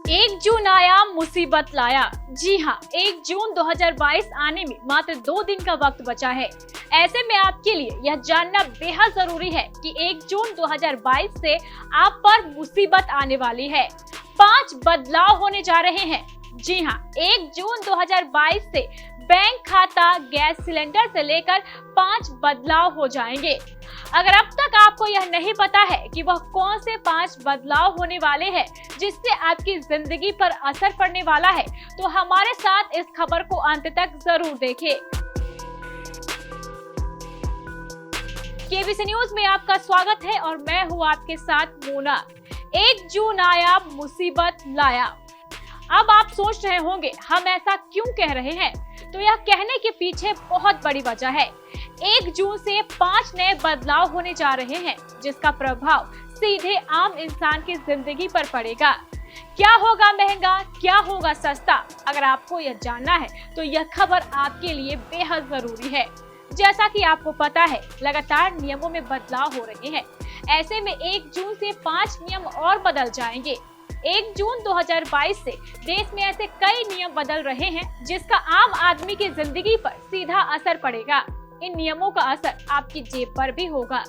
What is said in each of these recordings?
1 जून आया मुसीबत लाया। जी हाँ, 1 जून 2022 आने में मात्र 2 दिन का वक्त बचा है। ऐसे में आपके लिए यह जानना बेहद जरूरी है कि 1 जून 2022 से आप पर मुसीबत आने वाली है। 5 बदलाव होने जा रहे हैं। जी हाँ, 1 जून 2022 से बैंक खाता, गैस सिलेंडर से लेकर 5 बदलाव हो जाएंगे। अगर अब तक आपको यह नहीं पता है कि वह कौन से 5 बदलाव होने वाले हैं जिससे आपकी जिंदगी पर असर पड़ने वाला है, तो हमारे साथ इस खबर को अंत तक जरूर देखें। केबीसी न्यूज में आपका स्वागत है और मैं हूँ आपके साथ मोना। 1 जून आया मुसीबत लाया। अब आप सोच रहे होंगे हम ऐसा क्यों कह रहे हैं, तो यह कहने के पीछे बहुत बड़ी वजह है। 1 जून से 5 नए बदलाव होने जा रहे हैं जिसका प्रभाव सीधे आम इंसान की जिंदगी पर पड़ेगा। क्या होगा महंगा, क्या होगा सस्ता? अगर आपको यह जानना है तो यह खबर आपके लिए बेहद जरूरी है। जैसा कि आपको पता है, लगातार नियमों में बदलाव हो रहे हैं। ऐसे में 1 जून से 5 नियम और बदल जाएंगे। 1 जून 2022 से देश में ऐसे कई नियम बदल रहे हैं जिसका आम आदमी की जिंदगी पर सीधा असर पड़ेगा। इन नियमों का असर आपकी जेब पर भी होगा।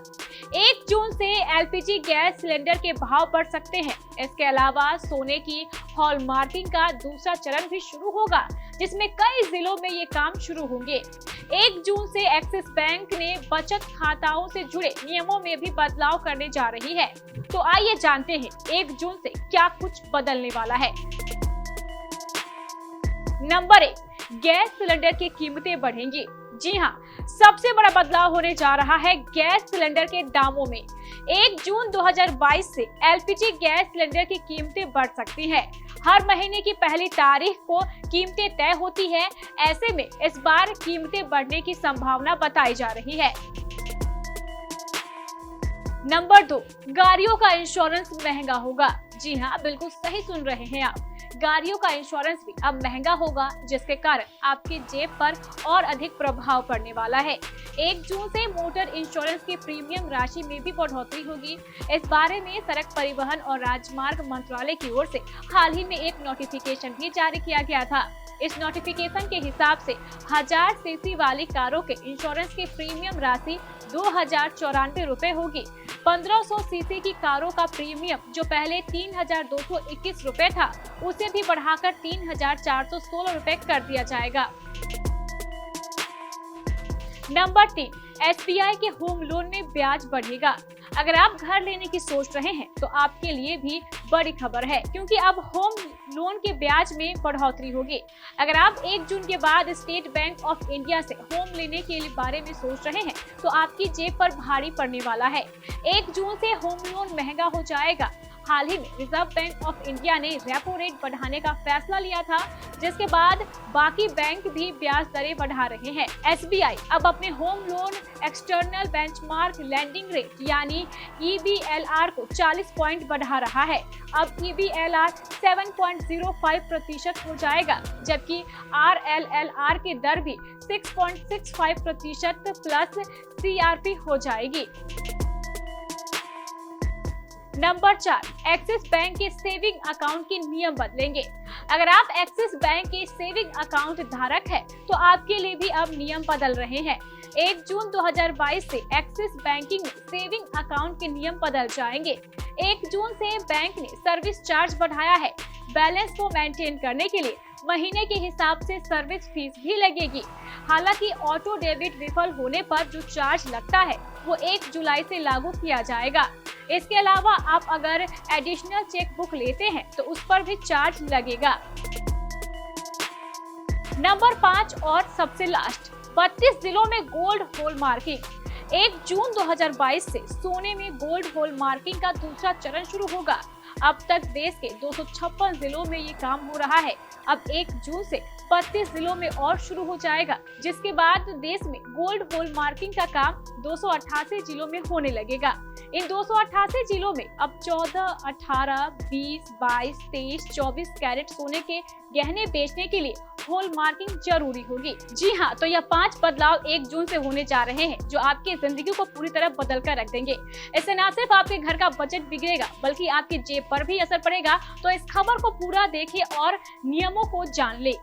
1 जून से एलपीजी गैस सिलेंडर के भाव बढ़ सकते हैं। इसके अलावा सोने की हॉलमार्किंग का दूसरा चरण भी शुरू होगा, जिसमें कई जिलों में ये काम शुरू होंगे। 1 जून से एक्सिस बैंक ने बचत खाताओं से जुड़े नियमों में भी बदलाव करने जा रही है। तो आइए जानते हैं 1 जून से क्या कुछ बदलने वाला है। नंबर 1, गैस सिलेंडर की कीमतें बढ़ेंगी। जी हाँ, सबसे बड़ा बदलाव होने जा रहा है गैस सिलेंडर के दामों में। 1 जून 2022 से एलपीजी गैस सिलेंडर की कीमतें बढ़ सकती हैं। हर महीने की पहली तारीख को कीमतें तय होती है। ऐसे में इस बार कीमतें बढ़ने की संभावना बताई जा रही है। नंबर 2, गाड़ियों का इंश्योरेंस महंगा होगा। जी हाँ, बिल्कुल सही सुन रहे हैं आप। गाड़ियों का इंश्योरेंस भी अब महंगा होगा, जिसके कारण आपकी जेब पर और अधिक प्रभाव पड़ने वाला है। 1 जून से मोटर इंश्योरेंस की प्रीमियम राशि में भी बढ़ोतरी होगी। इस बारे में सड़क परिवहन और राजमार्ग मंत्रालय की ओर से हाल ही में एक नोटिफिकेशन भी जारी किया गया था। इस नोटिफिकेशन के हिसाब से 1000 सीसी वाली कारों के इंश्योरेंस की प्रीमियम राशि 2094 रुपए होगी। 1500 सीसी की कारों का प्रीमियम जो पहले 3221 रुपए था, उसे भी बढ़ाकर 3416 रुपए कर दिया जाएगा। नंबर 3, एसबीआई के होम लोन में ब्याज बढ़ेगा। अगर आप घर लेने की सोच रहे हैं तो आपके लिए भी बड़ी खबर है, क्योंकि अब होम लोन के ब्याज में बढ़ोतरी होगी। अगर आप 1 जून के बाद स्टेट बैंक ऑफ इंडिया से होम लेने के बारे में सोच रहे हैं तो आपकी जेब पर भारी पड़ने वाला है। 1 जून से होम लोन महंगा हो जाएगा। हाल ही में रिजर्व बैंक ऑफ इंडिया ने रेपो रेट बढ़ाने का फैसला लिया था, जिसके बाद बाकी बैंक भी ब्याज दरें बढ़ा रहे हैं। एसबीआई अब अपने home loan external benchmark lending rate यानी EBLR को 40 पॉइंट बढ़ा रहा है। अब EBLR 7.05% हो जाएगा, जबकि RLLR की दर भी 6.65% प्लस CRP हो जाएगी। नंबर 4, एक्सिस बैंक के सेविंग अकाउंट के नियम बदलेंगे। अगर आप एक्सिस बैंक के सेविंग अकाउंट धारक हैं, तो आपके लिए भी अब नियम बदल रहे हैं। 1 जून 2022 से एक्सिस बैंकिंग में सेविंग अकाउंट के नियम बदल जाएंगे। 1 जून से बैंक ने सर्विस चार्ज बढ़ाया है। बैलेंस को मेंटेन करने के लिए महीने के हिसाब से सर्विस फीस भी लगेगी। हालांकि ऑटो डेबिट विफल होने पर जो चार्ज लगता है वो 1 जुलाई से लागू किया जाएगा। इसके अलावा आप अगर एडिशनल चेक बुक लेते हैं तो उस पर भी चार्ज लगेगा। नंबर 5 और सबसे लास्ट, 32 जिलों में गोल्ड हॉलमार्किंग। 1 जून 2022 से सोने में गोल्ड हॉलमार्किंग का दूसरा चरण शुरू होगा। अब तक देश के 256 जिलों में ये काम हो रहा है। अब 1 जून से 32 जिलों में और शुरू हो जाएगा, जिसके बाद देश में गोल्ड हॉलमार्किंग का काम 288 जिलों में होने लगेगा। इन 288 जिलों में अब 14, 18, 20, 22, 23, 24 कैरेट सोने के गहने बेचने के लिए होल मार्किंग जरूरी होगी। जी हाँ, तो यह 5 बदलाव 1 जून से होने जा रहे हैं जो आपकी जिंदगी को पूरी तरह बदल कर रख देंगे। इससे न सिर्फ आपके घर का बजट बिगड़ेगा बल्कि आपकी जेब पर भी असर पड़ेगा। तो इस खबर को पूरा देखिए और नियमों को जान ले।